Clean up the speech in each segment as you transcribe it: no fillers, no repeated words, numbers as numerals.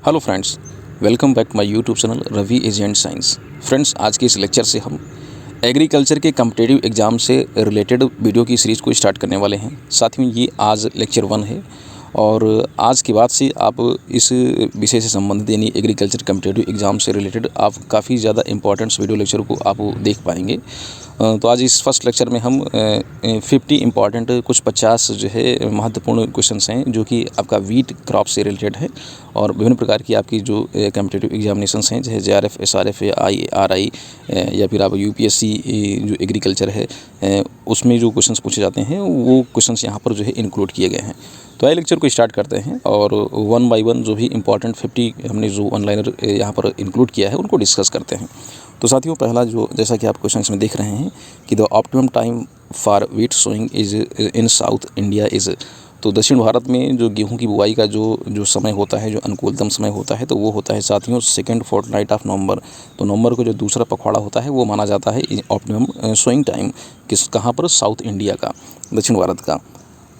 Hello friends, welcome back my YouTube channel Ravi agent science. Friends, आज के इस lecture से हम एग्रीकल्चर के कम्पिटिटिव एग्ज़ाम से रिलेटेड वीडियो की सीरीज़ को स्टार्ट करने वाले हैं। साथ में ये आज लेक्चर 1 है और आज के बाद से आप इस विषय से संबंधित यानी एग्रीकल्चर कम्पिटिटिव एग्ज़ाम से रिलेटेड आप काफ़ी ज़्यादा इंपॉर्टेंट्स वीडियो लेक्चर को आप देख पाएंगे। तो आज इस फर्स्ट लेक्चर में हम 50 इंपॉर्टेंट कुछ 50 जो है महत्वपूर्ण क्वेश्चंस हैं जो कि आपका वीट क्रॉप से रिलेटेड है और विभिन्न प्रकार की आपकी जो कम्पिटिटिव एग्जामिनेशंस हैं जैसे JRF, SRF या IRI या फिर आप UPSC जो एग्रीकल्चर है उसमें जो क्वेश्चंस पूछे जाते हैं वो क्वेश्चंस यहाँ पर जो है इंक्लूड किए गए हैं। तो आइए लेक्चर को स्टार्ट करते हैं और 1 बाय 1 जो भी इंपॉर्टेंट 50 हमने जो ऑनलाइनर यहाँ पर इंक्लूड किया है उनको डिस्कस करते हैं। तो साथियों, पहला जो जैसा कि आप क्वेश्चंस में देख रहे हैं कि the optimum time for wheat sowing is in South India is, तो दक्षिण भारत में जो गेहूं की बुआई का जो समय होता है, जो अनुकूलतम समय होता है, तो वो होता है साथियों सेकेंड फोर्टनाइट ऑफ नवंबर। तो नवंबर को जो दूसरा पखवाड़ा होता है वो माना जाता है ऑप्टिमम सोइंग टाइम कहाँ पर, साउथ इंडिया का, दक्षिण भारत का।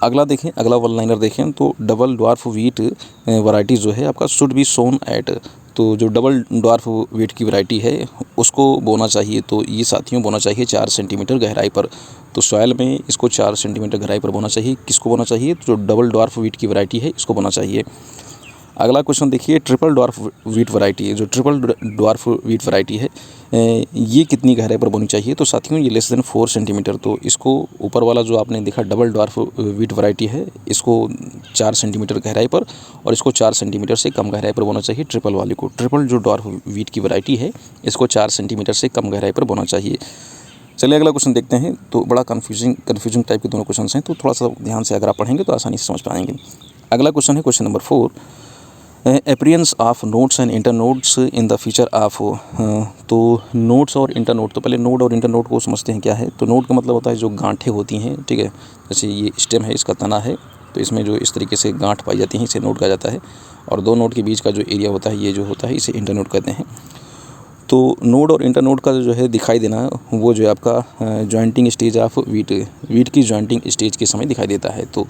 अगला देखें, अगला वन लाइनर देखें तो डबल ड्वार्फ वीट वैरायटी जो है आपका शुड बी सोन एट, तो जो डबल ड्वार्फ वीट की वैरायटी है उसको बोना चाहिए, तो ये साथियों बोना चाहिए 4 सेंटीमीटर गहराई पर। तो सॉइल में इसको 4 सेंटीमीटर गहराई पर बोना चाहिए। किसको बोना चाहिए? तो जो डबल ड्वार्फ वीट की वैरायटी है इसको बोना चाहिए। अगला क्वेश्चन देखिए, ट्रिपल ड्वार्फ वीट वैरायटी है, जो ट्रिपल ड्वार्फ वीट वैरायटी है ये कितनी गहराई पर बोनी चाहिए? तो साथियों ये लेस देन 4 सेंटीमीटर। तो इसको ऊपर वाला जो आपने देखा डबल ड्वार्फ वीट वैरायटी है इसको 4 सेंटीमीटर गहराई पर और इसको 4 सेंटीमीटर से कम गहराई पर बोना चाहिए ट्रिपल वाले को। ट्रिपल जो ड्वार्फ वीट की वैरायटी है इसको 4 सेंटीमीटर से कम गहराई पर बोना चाहिए। चलिए अगला क्वेश्चन देखते हैं। तो बड़ा कन्फ्यूजिंग टाइप के दोनों क्वेश्चन हैं, तो थोड़ा सा ध्यान से अगर आप पढ़ेंगे तो आसानी से समझ पाएंगे। अगला क्वेश्चन है question number 4, appearance of nodes and inter nodes in the feature of. तो नोड्स और इंटर नोड, तो पहले नोड और इंटर नोड को समझते हैं क्या है। तो नोड का मतलब होता है जो गांठें होती हैं, ठीक है। जैसे ये स्टेम है, इसका तना है, तो इसमें जो इस तरीके से गांठ पाई जाती है इसे नोड कहा जाता है। और दो नोड के बीच का जो एरिया होता है ये जो होता है इसे इंटर नोड कहते हैं। तो नोड और इंटर नोड का जो है दिखाई देना वो जो है आपका जॉइंटिंग स्टेज ऑफ वीट की जॉइंटिंग स्टेज के समय दिखाई देता है। तो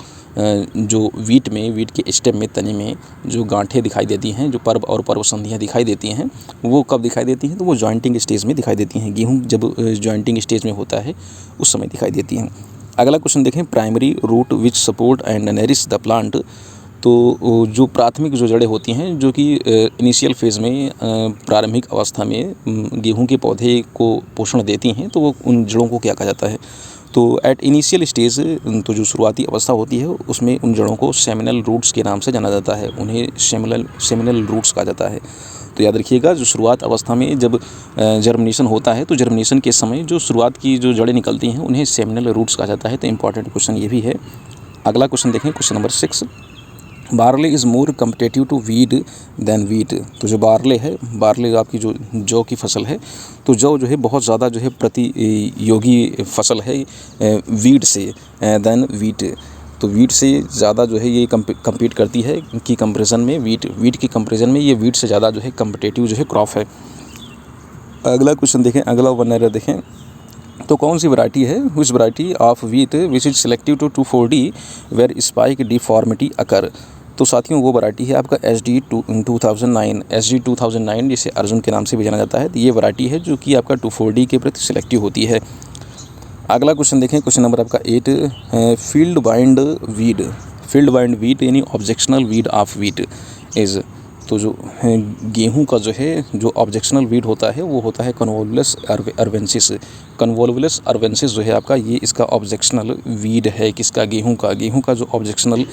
जो वीट के स्टेम में, तने में जो गांठें दिखाई देती हैं, जो पर्व और पर्व संधियाँ दिखाई देती हैं, वो कब दिखाई देती हैं? तो वो जॉइंटिंग स्टेज में दिखाई देती हैं। गेहूँ जब जॉइंटिंग स्टेज में होता है उस समय दिखाई देती हैं। अगला क्वेश्चन देखें, primary root which support and nourish the plant. तो जो प्राथमिक जो जड़ें होती हैं जो कि इनिशियल फेज़ में प्रारंभिक अवस्था में गेहूं के पौधे को पोषण देती हैं, तो वो उन जड़ों को क्या कहा जाता है? तो एट इनिशियल स्टेज, तो जो शुरुआती अवस्था होती है उसमें उन जड़ों को सेमिनल रूट्स के नाम से जाना जाता है, उन्हें सेमिनल रूट्स कहा जाता है। तो याद रखिएगा, जो शुरुआत अवस्था में जब जर्मिनेशन होता है तो जर्मिनेशन के समय जो शुरुआत की जो जड़ें निकलती हैं उन्हें सेमिनल रूट्स कहा जाता है। तो इंपॉर्टेंट क्वेश्चन ये भी है। अगला क्वेश्चन देखें, question number 6, barley is more competitive to weed than wheat. तो जो बार्ले आपकी जो जौ की फसल है, तो जौ जो है बहुत ज़्यादा जो है प्रतियोगी फसल है वीट से दैन वीट। तो वीट से ज़्यादा जो है ये कम्पीट करती है कि कंपैरिजन में वीट की कंपैरिजन में ये वीट से ज़्यादा जो है कम्पिटेटिव जो है क्रॉप है। अगला क्वेश्चन देखें, अगला वर्नर देखें, तो कौन सी वैरायटी है which variety of wheat which is selective to 2,4-D where spike deformity occur. तो साथियों वो वैरायटी है आपका SD 2009, जिसे अर्जुन के नाम से भी जाना जाता है। तो ये वैरायटी है जो कि आपका 2,4-D के प्रति सिलेक्टिव होती है। अगला क्वेश्चन देखें, क्वेश्चन नंबर आपका 8, फील्ड वाइंड वीट यानी objectional weed of wheat is. तो जो गेहूं का जो है जो ऑब्जेक्शनल वीड होता है वो होता है कन्वोलुलस अर्वेंसिस जो है आपका, ये इसका ऑब्जेक्शनल वीड है। किसका? गेहूं का जो ऑब्जेक्शनल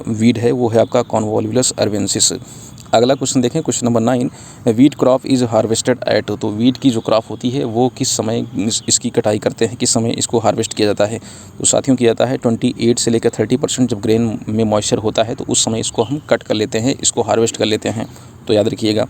वीड है वो है आपका कन्वोलुलस अर्वेंसिस। अगला क्वेश्चन देखें, question number 9, wheat crop is harvested at. तो वीट की जो क्रॉप होती है वो किस समय इसकी कटाई करते हैं, किस समय इसको हार्वेस्ट किया जाता है? तो साथियों किया जाता है 28 से लेकर 30% जब ग्रेन में मॉइस्चर होता है तो उस समय इसको हम कट कर लेते हैं, इसको हार्वेस्ट कर लेते हैं। तो याद रखिएगा।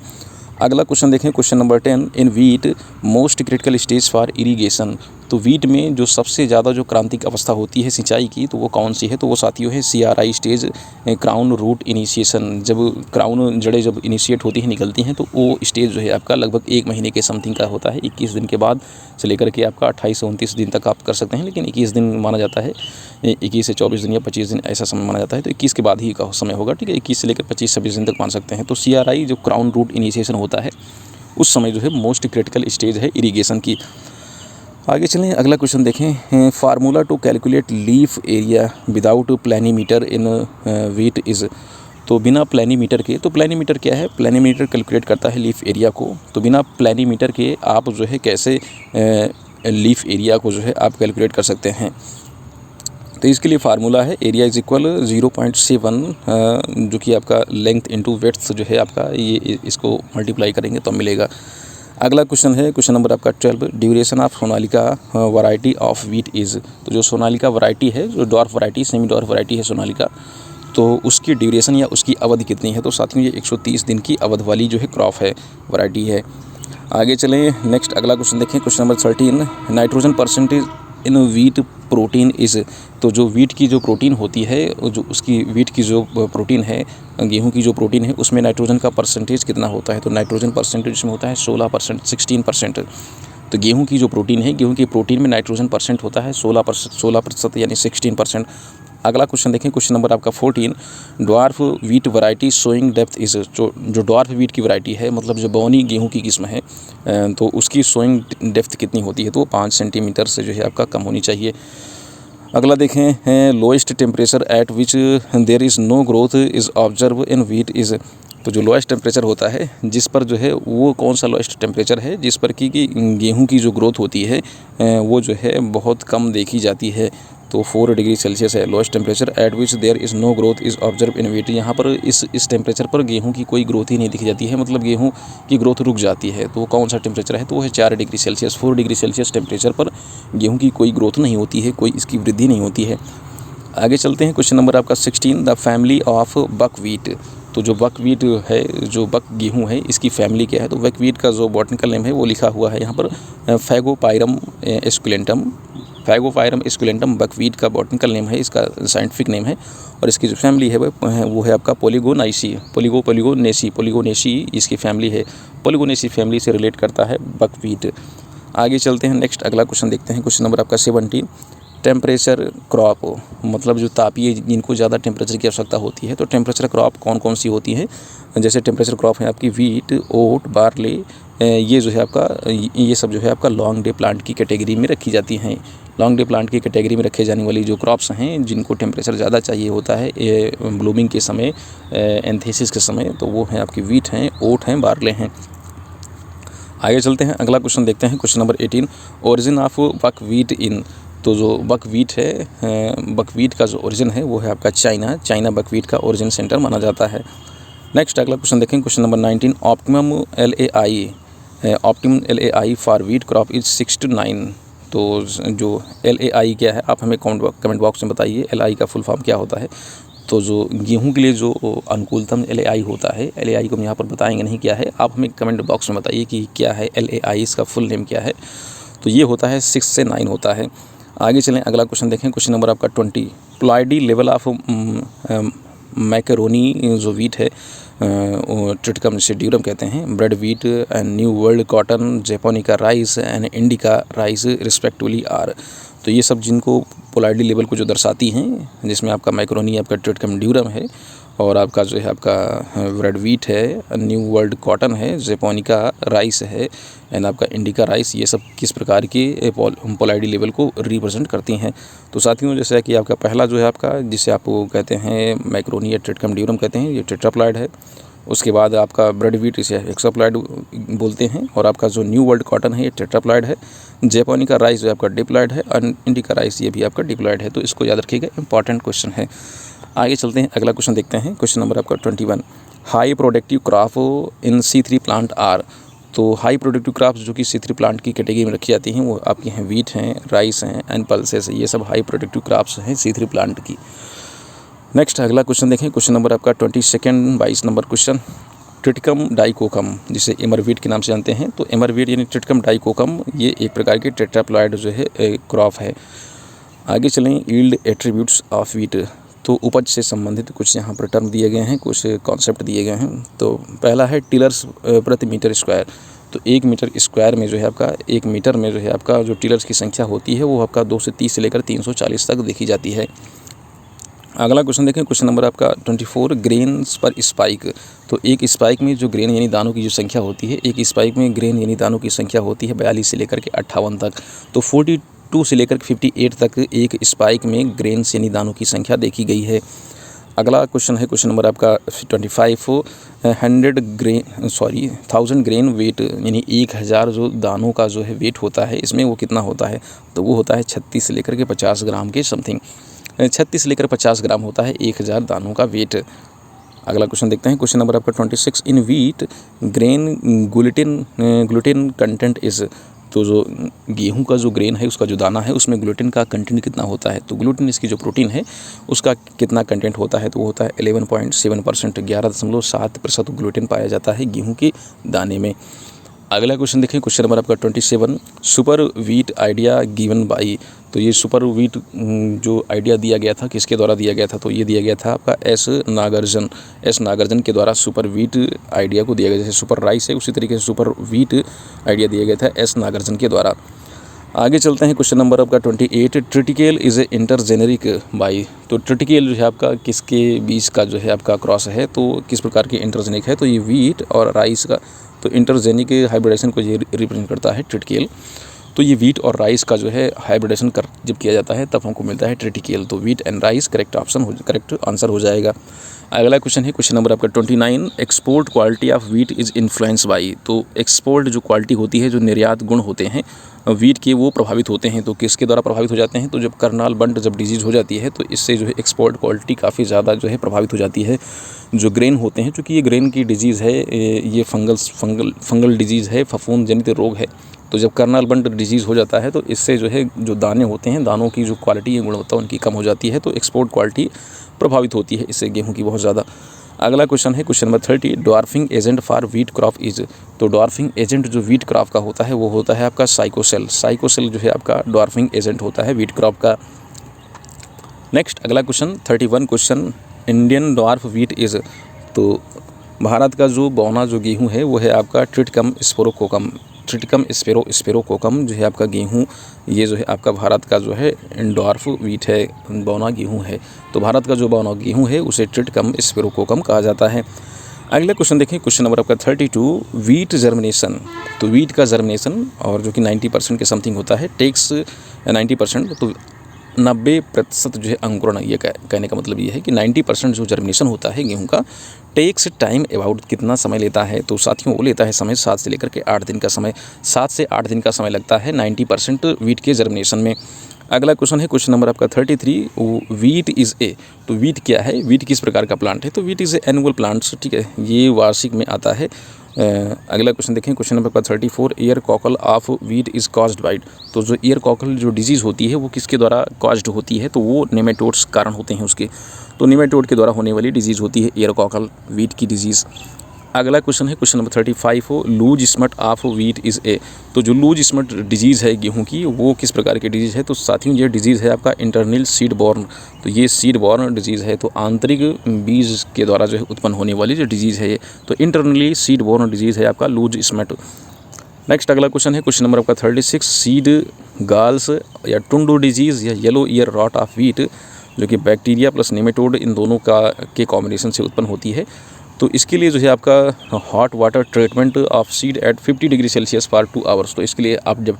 अगला क्वेश्चन देखें, question number 10, in wheat most critical stage for irrigation. तो वीट में जो सबसे ज़्यादा जो क्रांतिक अवस्था होती है सिंचाई की, तो वो कौन सी है? तो वो साथियों है CRI stage, crown root initiation. जब क्राउन जड़ें जब इनिशिएट होती हैं, निकलती हैं, तो वो स्टेज जो है आपका लगभग 1 महीने के समथिंग का होता है। 21 दिन के बाद से लेकर के आपका 28 से 29 दिन तक आप कर सकते हैं, लेकिन 21 दिन माना जाता है। 21 से 24 दिन या 25 दिन ऐसा समय माना जाता है, तो 21 के बाद ही का समय होगा, ठीक है। 21 से लेकर 25-26 दिन तक मान सकते हैं। तो CRI जो क्राउन रूट इनिशिएशन होता है, उस समय जो है मोस्ट क्रिटिकल स्टेज है इरिगेशन की। आगे चलें, अगला क्वेश्चन देखें। Formula to calculate leaf area without planimeter in wheat is. तो बिना प्लानीमीटर के, तो प्लानीमीटर क्या है? प्लानीमीटर कैलकुलेट करता है लीफ एरिया को। तो बिना प्लानीमीटर के आप जो है कैसे लीफ एरिया को जो है आप कैलकुलेट कर सकते हैं? तो इसके लिए फार्मूला है एरिया इज इक्वल 0.7 जो कि आपका लेंथ इंटू विड्थ जो है आपका, ये इसको मल्टीप्लाई करेंगे तो मिलेगा। अगला क्वेश्चन है क्वेश्चन नंबर आपका 12, duration of Sonalika variety of wheat is. तो जो सोनालिका वैरायटी है, जो dwarf variety, semi dwarf variety है सोनालिका, तो उसकी ड्यूरेशन या उसकी अवधि कितनी है? तो साथियों ये 130 दिन की अवधि वाली जो है क्रॉप है, वैरायटी है। आगे चलें, नेक्स्ट अगला क्वेश्चन देखें, question number 13, nitrogen percentage in wheat protein is. तो जो वीट की जो प्रोटीन होती है, जो उसकी वीट की जो प्रोटीन है, गेहूं की जो प्रोटीन है, उसमें नाइट्रोजन का परसेंटेज कितना होता है? तो नाइट्रोजन परसेंटेज इसमें होता है 16%, 16%। तो गेहूं की जो प्रोटीन है, गेहूं की प्रोटीन में नाइट्रोजन परसेंट होता है 16% यानी 16%। अगला क्वेश्चन देखें, क्वेश्चन नंबर आपका 14, dwarf wheat variety showing depth is. जो ड्वार्फ वीट की वैरायटी है, मतलब जो बौनी गेहूं की किस्म है, तो उसकी शोइंग डेप्थ कितनी होती है? तो 5 सेंटीमीटर से जो है आपका कम होनी चाहिए। अगला देखें, lowest temperature at which there is no growth is observe in wheat is. तो जो लोएस्ट टेम्परेचर होता है, जिस पर जो है वो कौन सा लोएस्ट टेम्परेचर है जिस पर कि गेहूं की जो ग्रोथ होती है वो जो है बहुत कम देखी जाती है? तो 4 डिग्री सेल्सियस है lowest temperature at which there is no growth is observe in wheat. यहाँ पर इस टेम्परेचर पर गेहूं की कोई ग्रोथ ही नहीं दिखी जाती है, मतलब गेहूं की ग्रोथ रुक जाती है। तो वो कौन सा टेम्परेचर है? तो वो है 4 degree Celsius. 4 degree Celsius temperature पर गेहूं की कोई ग्रोथ नहीं होती है, कोई इसकी वृद्धि नहीं होती है। आगे चलते हैं, क्वेश्चन नंबर आपका 16, द फैमिली ऑफ बकवीट। तो जो बकवीट है, जो बक गेहूँ है, इसकी फैमिली क्या है? तो बकवीट का जो बॉटनिकल नेम है वो लिखा हुआ है यहाँ पर, फैगोपायरम एस्कुलेंटम। फैगोपायरम एस्कुलेंटम बकवीट का बॉटनिकल नेम है, इसका साइंटिफिक नेम है। और इसकी जो फैमिली है वो है आपका पोलिगोनेसी, पोलिगोनेसी इसकी फैमिली है। पोलिगोनेसी फैमिली से रिलेट करता है बकवीट। आगे चलते हैं, नेक्स्ट अगला क्वेश्चन देखते हैं, क्वेश्चन नंबर आपका 17, टेम्परेचर क्रॉप, मतलब जो तापीय जिनको ज़्यादा टेम्परेचर की आवश्यकता होती है, तो टेम्परेचर क्रॉप कौन कौन सी होती हैं? जैसे टेम्परेचर क्रॉप है आपकी वीट, ओट, बार्ले, ये जो है आपका, ये सब जो है आपका लॉन्ग डे प्लांट की कैटेगरी में रखी जाती हैं। लॉन्ग डे प्लांट की कैटेगरी में रखे जाने वाली जो क्रॉप्स हैं, जिनको टेम्परेचर ज़्यादा चाहिए होता है ब्लूमिंग के समय, एंथेसिस के समय, तो वो हैं आपकी वीट हैं, ओट हैं, बार्ले हैं। आगे चलते हैं, अगला क्वेश्चन देखते हैं, question number 18, origin of buckwheat in. तो जो बकवीट है, बकवीट का जो ओरिजिन है वो है आपका चाइना बकवीट का ओरिजिन सेंटर माना जाता है। नेक्स्ट अगला क्वेश्चन देखें, question number 19, optimum LAI for wheat crop is 6 to 9। तो जो LAI क्या है, आप हमें कमेंट बॉक्स में बताइए, LAI का फुल फॉर्म क्या होता है। तो जो गेहूं के लिए जो अनुकूलतम LAI होता है, LAI को हम यहाँ पर बताएंगे नहीं क्या है, आप हमें कमेंट बॉक्स में बताइए कि क्या है LAI, इसका फुल नेम क्या है। तो ये होता है 6 से 9 होता है। आगे चलें, अगला क्वेश्चन देखें, क्वेश्चन नंबर आपका 20, प्लॉयडी लेवल ऑफ मैकरोनी जो वीट है, ट्रिटिकम से ड्यूरम कहते हैं, bread wheat and new world cotton, japonica rice and indica rice respectively are. तो ये सब जिनको पोलाइडी लेवल को जो दर्शाती हैं, जिसमें आपका मैक्रोनी आपका ट्रिटिकम ड्यूरम है, और आपका जो है आपका ब्रेड वीट है, न्यू वर्ल्ड कॉटन है, जैपोनिका राइस है एंड आपका इंडिका राइस, ये सब किस प्रकार के पोलाइडी लेवल को रिप्रेजेंट करती हैं। तो साथियों, जैसे कि आपका पहला जो है आपका, जिसे आप कहते हैं मैक्रोनी या ट्रिटिकम ड्यूरम कहते हैं, ये टेट्राप्लॉइड है। उसके बाद आपका ब्रेड वीट इसे हेक्साप्लॉइड बोलते हैं, और आपका जो न्यू वर्ल्ड कॉटन है ये टेट्राप्लॉइड है। जैपोनिका राइस जो आपका डिप्लॉइड है, और इंडिका राइस ये भी आपका डिप्लॉइड है। तो इसको याद रखिएगा, इंपॉर्टेंट क्वेश्चन है। आगे चलते हैं, अगला क्वेश्चन देखते हैं, क्वेश्चन नंबर आपका 21, high productive crop in C3 plant are. तो हाई प्रोडक्टिव क्रॉप्स जो कि C3 प्लांट की कैटेगरी में रखी जाती हैं, वो आपकी हैं वीट हैं, राइस हैं एंड पल्सेस, ये सब हाई प्रोडक्टिव क्रॉप्स हैं C3 प्लांट की। नेक्स्ट अगला क्वेश्चन देखें, क्वेश्चन नंबर आपका 22, 22 नंबर क्वेश्चन, ट्रिटिकम डाइकोकम, जिसे एमरवीट के नाम से जानते हैं। तो एमरवीट यानी ट्रिटिकम डाइकोकम ये एक प्रकार की टेट्राप्लॉइड जो है क्रॉप है। आगे चलें, यील्ड एट्रीब्यूट्स ऑफ वीट। तो उपज से संबंधित कुछ यहाँ पर टर्म दिए गए हैं, कुछ कॉन्सेप्ट दिए गए हैं। तो पहला है टिलर्स प्रति मीटर स्क्वायर। तो 1 मीटर स्क्वायर में जो है आपका 1 मीटर में जो है आपका जो टिलर्स की संख्या होती है वो आपका 230 से लेकर 340 तक देखी जाती है। अगला क्वेश्चन देखें, क्वेश्चन नंबर आपका 24, ग्रेन्स पर स्पाइक। तो एक स्पाइक में जो ग्रेन यानी दानों की जो संख्या होती है, एक स्पाइक में ग्रेन यानी दानों की संख्या होती है 42 से लेकर के 58 तक। तो 42 से लेकर 58 तक एक स्पाइक में ग्रेन्स यानी दानों की संख्या देखी गई है। अगला क्वेश्चन है क्वेश्चन नंबर आपका 25, 1000 ग्रेन वेट यानी 1000 जो दानों का जो है वेट होता है, इसमें वो कितना होता है? तो वो होता है 36 से लेकर के 50 ग्राम के समथिंग। 36 से लेकर 50 ग्राम होता है 1000 दानों का वेट। अगला क्वेश्चन देखते हैं, क्वेश्चन नंबर आपका 26, इन wheat grain gluten content is. तो जो गेहूं का जो ग्रेन है, उसका जो दाना है, उसमें ग्लूटेन का कंटेंट कितना होता है? तो ग्लूटेन इसकी जो प्रोटीन है उसका कितना कंटेंट होता है? तो वो होता है 11.7%, 11.7% ग्लूटेन पाया जाता है गेहूं के दाने में। अगला क्वेश्चन देखें, क्वेश्चन नंबर आपका 27, super wheat idea given by. तो ये सुपर वीट जो आइडिया दिया गया था, किसके द्वारा दिया गया था? तो ये दिया गया था आपका एस नागार्जुन के द्वारा सुपर वीट आइडिया को दिया गया। जैसे सुपर राइस है, उसी तरीके से सुपर वीट आइडिया दिया गया था एस नागार्जुन के द्वारा। आगे चलते हैं, क्वेश्चन नंबर आपका 28, ट्रिटिकेल इज़ ए इंटरजेनेरिक बाई। तो ट्रिटिकेल जो है आपका किसके बीच का जो है आपका क्रॉस है? तो किस प्रकार के इंटरजेनिक है? तो ये वीट और राइस का तो इंटरजेनिक हाइब्रिडेशन को ये रिप्रेजेंट करता है ट्रिटिकेल। तो ये वीट और राइस का जो है हाइब्रिडेशन जब किया जाता है तब हमको मिलता है ट्रिटिकेल। तो wheat and rice correct answer हो जाएगा। अगला क्वेश्चन है क्वेश्चन नंबर आपका 29, export quality of wheat is influence by. तो एक्सपोर्ट जो क्वालिटी होती है, जो निर्यात गुण होते हैं वीट के, वो प्रभावित होते हैं। तो किसके द्वारा प्रभावित हो जाते हैं? तो जब कर्नाल बंट जब डिजीज़ हो जाती है तो इससे जो है एक्सपोर्ट क्वालिटी काफ़ी ज़्यादा जो है प्रभावित हो जाती है। जो ग्रेन होते हैं, चूँकि ये ग्रेन की डिजीज़ है, ये फंगल डिजीज़ है, फफूंद जनित रोग है। तो जब कर्नाल बंट डिजीज़ हो जाता है तो इससे जो है जो दाने होते हैं, दानों की जो क्वालिटी है, गुणवत्ता उनकी कम हो जाती है। तो एक्सपोर्ट क्वालिटी प्रभावित होती है इससे गेहूं की बहुत ज़्यादा। अगला क्वेश्चन है question number 30, dwarfing agent for wheat crop is. तो ड्वार्फिंग एजेंट जो वीट क्रॉप का होता है वो होता है आपका साइकोसेल जो है आपका ड्वार्फिंग एजेंट होता है वीट क्रॉप का। नेक्स्ट अगला question 31, question Indian dwarf wheat is. तो भारत का जो बौना जो गेहूँ है वो है आपका ट्रिटिकम स्पेरोकोकम जो है आपका गेहूँ, ये जो है आपका भारत का जो है ड्वार्फ वीट है, बौना गेहूँ है। तो भारत का जो बौना गेहूँ है उसे ट्रिटिकम स्पेरोकोकम कहा जाता है। अगला क्वेश्चन देखें, क्वेश्चन नंबर आपका 32, वीट जर्मिनेशन। तो वीट का जर्मिनेशन और जो कि 90% के समथिंग होता है, टेक्स 90%। तो 90% जो है अंकुरण, ये कहने का मतलब ये है कि 90% जो जर्मिनेशन होता है गेहूं का, टेक्स टाइम अबाउट कितना समय लेता है? तो साथियों वो लेता है समय 7 से लेकर के 8 दिन का समय। 7 से 8 दिन का समय लगता है 90% वीट के जर्मिनेशन में। अगला क्वेश्चन है क्वेश्चन नंबर आपका 33, वीट इज़ ए। तो वीट क्या है? वीट किस प्रकार का प्लांट है? तो wheat is A annual plants, ठीक है, ये वार्षिक में आता है। अगला क्वेश्चन देखें, क्वेश्चन नंबर आपका 34, year cockle of wheat is caused by. तो जो ईयर कॉकल जो डिजीज़ होती है वो किसके द्वारा कॉज्ड होती है? तो वो नेमेटोड्स कारण होते हैं उसके। तो नेमेटोड के द्वारा होने वाली डिजीज़ होती है ईयर कॉकल वीट की डिजीज़। अगला क्वेश्चन है question number 35, loose smut of wheat is a. तो जो लूज स्मट डिजीज़ है गेहूं की, वो किस प्रकार की डिजीज़ है? तो साथियों ये डिजीज़ है आपका इंटरनल सीड बॉर्न। तो ये सीड बॉर्न डिजीज़ है, तो आंतरिक बीज के द्वारा जो है उत्पन्न होने वाली जो डिजीज़ है ये, तो इंटरनली सीड बॉर्न डिजीज़ है आपका लूज स्मट। नेक्स्ट अगला क्वेश्चन है क्वेश्चन नंबर आपका 36, सीड गाल्स या टुंडो डिजीज़ या yellow ear rot of wheat, जो कि बैक्टीरिया प्लस नेमेटोड इन दोनों के कॉम्बिनेशन से उत्पन्न होती है। तो इसके लिए जो है आपका hot water treatment of seed at 50 degree Celsius for 2 hours. तो इसके लिए आप जब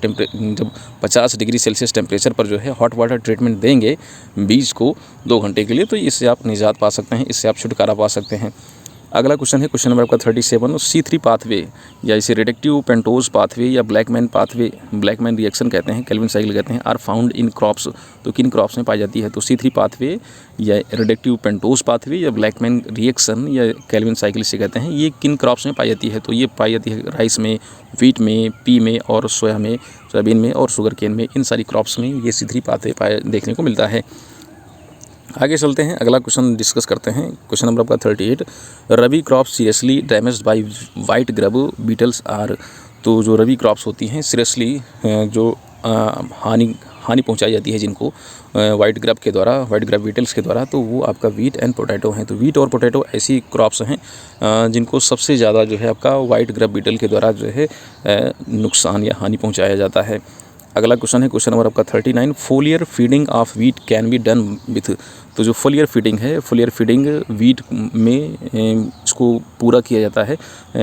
50 डिग्री सेल्सियस टेम्परेचर पर जो है हॉट वाटर ट्रीटमेंट देंगे बीज को 2 घंटे के लिए, तो इससे आप निजात पा सकते हैं, इससे आप छुटकारा पा सकते हैं। अगला क्वेश्चन है क्वेश्चन नंबर आपका 37, C3 पाथवे या इसे रिडक्टिव पेंटोज पाथवे या ब्लैकमैन रिएक्शन कहते हैं, केल्विन साइकिल कहते हैं, आर फाउंड इन क्रॉप्स। तो किन क्रॉप्स में पाई जाती है? तो C3 पाथवे या रिडक्टिव पेंटोज पाथवे या ब्लैकमैन रिएक्शन या केल्विन साइकिल इसे कहते हैं, ये किन क्रॉप्स में पाई जाती है? तो ये पाई जाती है राइस में, वीट में, पी में और सोयाबीन में और शुगर केन में। इन सारी क्रॉप्स में ये C3 पाथवे देखने को मिलता है। आगे चलते हैं, अगला क्वेश्चन डिस्कस करते हैं। क्वेश्चन नंबर आपका 38, rabi crop seriously damaged by white grub beetles are. तो जो रबी क्रॉप्स होती हैं सीरियसली जो हानि पहुंचाई जाती है जिनको वाइट ग्रब के द्वारा, वाइट ग्रब बीटल्स के द्वारा, तो वो आपका वीट एंड पोटैटो हैं। तो वीट और पोटैटो ऐसी क्रॉप्स हैं जिनको सबसे ज़्यादा जो है आपका वाइट ग्रब बीटल के द्वारा जो है नुकसान या हानि पहुंचाया जाता है। अगला क्वेश्चन है क्वेश्चन नंबर आपका 39, फोलियर feeding of wheat can be done with. तो जो फोलियर फीडिंग है, फोलियर फीडिंग वीट में इसको पूरा किया जाता है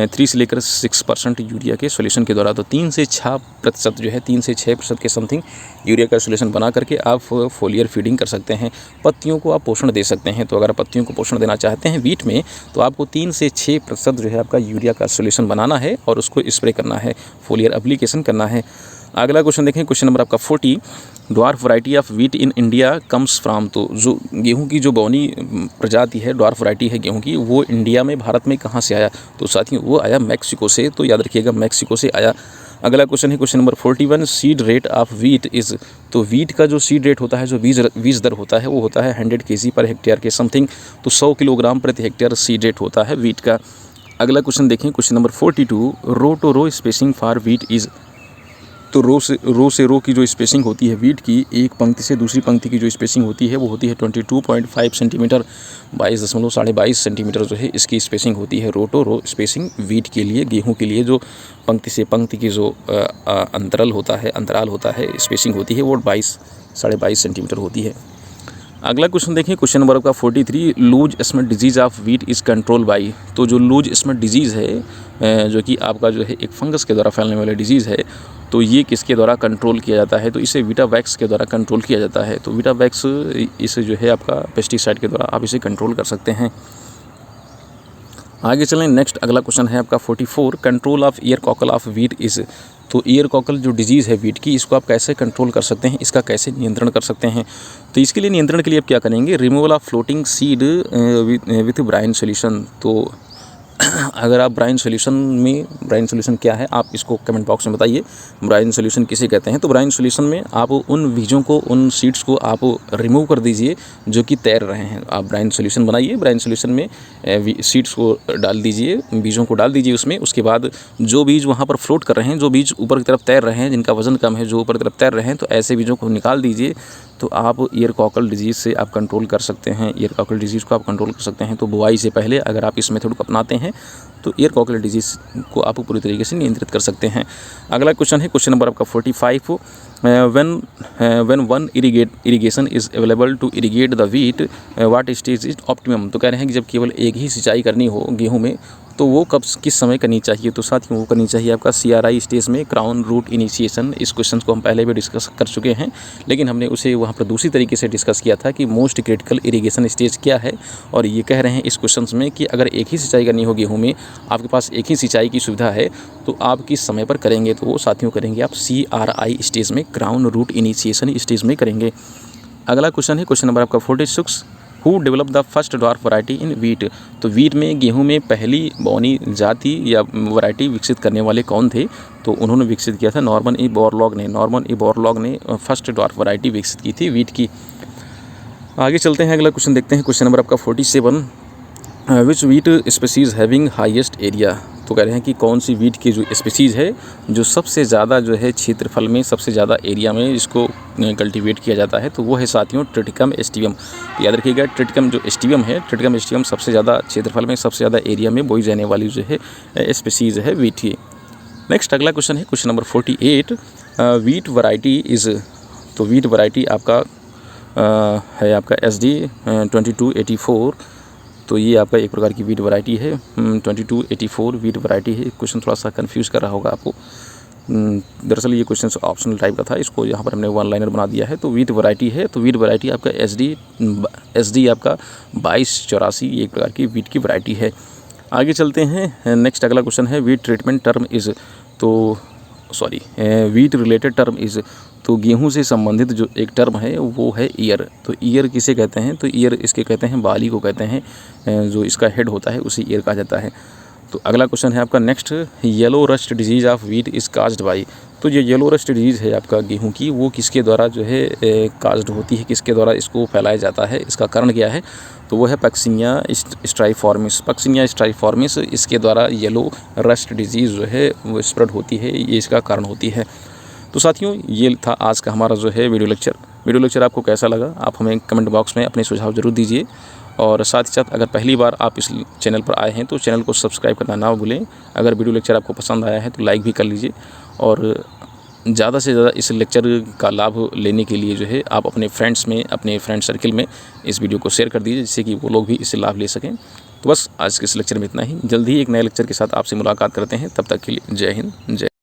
3 से लेकर 6% यूरिया के सोल्यूशन के द्वारा। तो 3 से 6% जो है 3 से 6% के समथिंग यूरिया का सोल्यूशन बना करके आप फोलियर फीडिंग कर सकते हैं। पत्तियों को आप पोषण दे सकते हैं। तो अगर आप पत्तियों को पोषण देना चाहते हैं वीट में, तो आपको 3 से 6% जो है आपका यूरिया का सोल्यूशन बनाना है और उसको स्प्रे करना है, फोलियर एप्लीकेशन करना है। अगला क्वेश्चन देखें, क्वेश्चन नंबर आपका 40, dwarf variety of wheat in India comes from. तो जो गेहूं की जो बौनी प्रजाति है, ड्वार्फ वैरायटी है गेहूं की, वो इंडिया में, भारत में कहाँ से आया? तो साथियों वो आया मैक्सिको से। तो याद रखिएगा मैक्सिको से आया। अगला क्वेश्चन है question number 41, seed rate of wheat is. तो वीट का जो सीड रेट होता है, जो बीज दर होता है, वो होता है 100 kg पर हेक्टेयर के समथिंग। तो 100 किलोग्राम प्रति हेक्टेयर सीड रेट होता है वीट का। अगला क्वेश्चन देखें, question number 42, row to row spacing for wheat is. तो रो से रो की जो स्पेसिंग होती है वीट की, एक पंक्ति से दूसरी पंक्ति की जो स्पेसिंग होती है वो होती है 22.5 सेंटीमीटर, 22.5 सेंटीमीटर जो है इसकी स्पेसिंग होती है। रो टू रो स्पेसिंग वीट के लिए, गेहूं के लिए जो पंक्ति से पंक्ति की जो अंतराल होता है स्पेसिंग होती है वो 22.5 सेंटीमीटर होती है। अगला क्वेश्चन देखें, क्वेश्चन नंबर आपका 43, loose smut disease of wheat is control by. तो जो लूज स्मेट डिजीज़ है जो कि आपका जो है एक फंगस के द्वारा फैलने वाला डिजीज़ है, तो ये किसके द्वारा कंट्रोल किया जाता है? तो इसे वीटावैक्स के द्वारा कंट्रोल किया जाता है। तो वीटावैक्स इसे जो है आपका पेस्टिसाइड के द्वारा आप इसे कंट्रोल कर सकते हैं। आगे चलें, नेक्स्ट अगला क्वेश्चन है आपका 44, control of year cockle of wheat is. तो ईयर कॉकल जो डिजीज़ है वीट की, इसको आप कैसे कंट्रोल कर सकते हैं, इसका कैसे नियंत्रण कर सकते हैं? तो इसके लिए नियंत्रण के लिए आप क्या करेंगे, removal of floating seed with brine solution. तो अगर आप ब्राइन सोल्यूशन क्या है आप इसको कमेंट बॉक्स में बताइए। ब्राइन सोल्यूशन किसे कहते हैं? तो ब्राइन सोल्यूशन में आप उन बीजों को, उन सीड्स को आप रिमूव कर दीजिए जो कि तैर रहे हैं। आप ब्राइन सोल्यूशन बनाइए, ब्राइन सोल्यूशन में सीड्स को डाल दीजिए, बीजों को डाल दीजिए उसमें। उसके बाद जो बीज वहाँ पर फ्लोट कर रहे हैं, जो बीज ऊपर की तरफ तैर रहे हैं, जिनका वजन कम है, जो ऊपर की तरफ तैर रहे हैं, तो ऐसे बीजों को निकाल दीजिए। तो आप ईयर कॉकल डिजीज़ से आप कंट्रोल कर सकते हैं, ईयर कॉकल डिजीज़ को आप कंट्रोल कर सकते हैं। तो बुआई से पहले अगर आप इस मेथड को अपनाते हैं तो ईयर कॉकल डिजीज़ को आप पूरी तरीके से नियंत्रित कर सकते हैं। अगला क्वेश्चन है क्वेश्चन नंबर आपका 45, when one irrigation is available to irrigate the wheat what stage is optimum. तो कह रहे हैं कि जब केवल एक ही सिंचाई करनी हो गेहूं में, तो वो कब किस समय करनी चाहिए? तो साथियों वो करनी चाहिए आपका CRI स्टेज में, क्राउन रूट इनिशिएशन। इस क्वेश्चन को हम पहले भी डिस्कस कर चुके हैं, लेकिन हमने उसे वहाँ पर दूसरी तरीके से डिस्कस किया था कि मोस्ट क्रिटिकल इरिगेशन स्टेज क्या है। और ये कह रहे हैं इस क्वेश्चन में कि अगर एक ही सिंचाई करनी हो गेहूँ में, आपके पास एक ही सिंचाई की सुविधा है, तो आप किस समय पर करेंगे? तो वो साथियों करेंगे आप CRI स्टेज में, क्राउन रूट इनिशिएशन स्टेज में करेंगे। अगला क्वेश्चन है क्वेश्चन नंबर आपका 46, who develop the first dwarf variety in wheat. तो वीट में, गेहूं में पहली बौनी जाति या वैरायटी विकसित करने वाले कौन थे? तो उन्होंने विकसित किया था नॉर्मन ई बोरलॉग ने फर्स्ट ड्वार्फ वैरायटी विकसित की थी वीट की। आगे चलते हैं, अगला क्वेश्चन देखते हैं। क्वेश्चन नंबर आपका 47, which wheat species having highest area. तो कह रहे हैं कि कौन सी वीट की जो स्पीसीज़ है जो सबसे ज़्यादा जो है क्षेत्रफल में, सबसे ज़्यादा एरिया में इसको कल्टीवेट किया जाता है, तो वो है साथियों ट्रिटिकम एस्टिवम। याद रखिएगा ट्रिटिकम जो एस्टिवम है, ट्रिटिकम एस्टिवम सबसे ज़्यादा क्षेत्रफल में, सबसे ज़्यादा एरिया में बोई जाने वाली जो है स्पीसीज़ है वीट की। नेक्स्ट अगला क्वेश्चन है question number 48, wheat variety is. तो वीट वैरायटी आपका है आपका SD 2284। तो ये आपका एक प्रकार की वीट वैरायटी है, 2284 वीट वैरायटी है। क्वेश्चन थोड़ा सा कंफ्यूज कर रहा होगा आपको, दरअसल ये क्वेश्चन ऑप्शनल टाइप का था, इसको यहाँ पर हमने वन लाइनर बना दिया है। तो वीट वैरायटी है, तो वीट वैरायटी आपका SD आपका 2284 ये एक प्रकार की वीट की वैरायटी है। आगे चलते हैं, नेक्स्ट अगला क्वेश्चन है वीट ट्रीटमेंट टर्म इज़। तो वीट रिलेटेड टर्म इज़। तो गेहूं से संबंधित जो एक टर्म है वो है ईयर। तो ईयर किसे कहते हैं? तो ईयर इसके कहते हैं बाली को कहते हैं, जो इसका हेड होता है उसे ईयर कहा जाता है। तो अगला क्वेश्चन है आपका next, yellow rust disease of wheat is caused by. तो ये येलो रस्ट डिजीज़ है आपका गेहूं की, वो किसके द्वारा जो है काज्ड होती है, किसके द्वारा इसको फैलाया जाता है, इसका कारण क्या है? तो वो है पक्सिनिया स्ट्राइफॉर्मिस। पक्सिनिया स्ट्राइफॉर्मिस, इसके द्वारा येलो रस्ट डिजीज़ जो है वो स्प्रेड होती है, ये इसका कारण होती है। तो साथियों, ये था आज का हमारा जो है वीडियो लेक्चर आपको कैसा लगा आप हमें कमेंट बॉक्स में अपने सुझाव ज़रूर दीजिए। और साथ ही साथ अगर पहली बार आप इस चैनल पर आए हैं तो चैनल को सब्सक्राइब करना ना भूलें। अगर वीडियो लेक्चर आपको पसंद आया है तो लाइक भी कर लीजिए, और ज़्यादा से ज़्यादा इस लेक्चर का लाभ लेने के लिए जो है आप अपने फ्रेंड्स में, अपने फ्रेंड सर्किल में इस वीडियो को शेयर कर दीजिए, जिससे कि वो लोग भी इससे लाभ ले सकें। तो बस आज के इस लेक्चर में इतना ही। जल्दी ही एक नए लेक्चर के साथ आपसे मुलाकात करते हैं। तब तक के लिए जय हिंद, जय।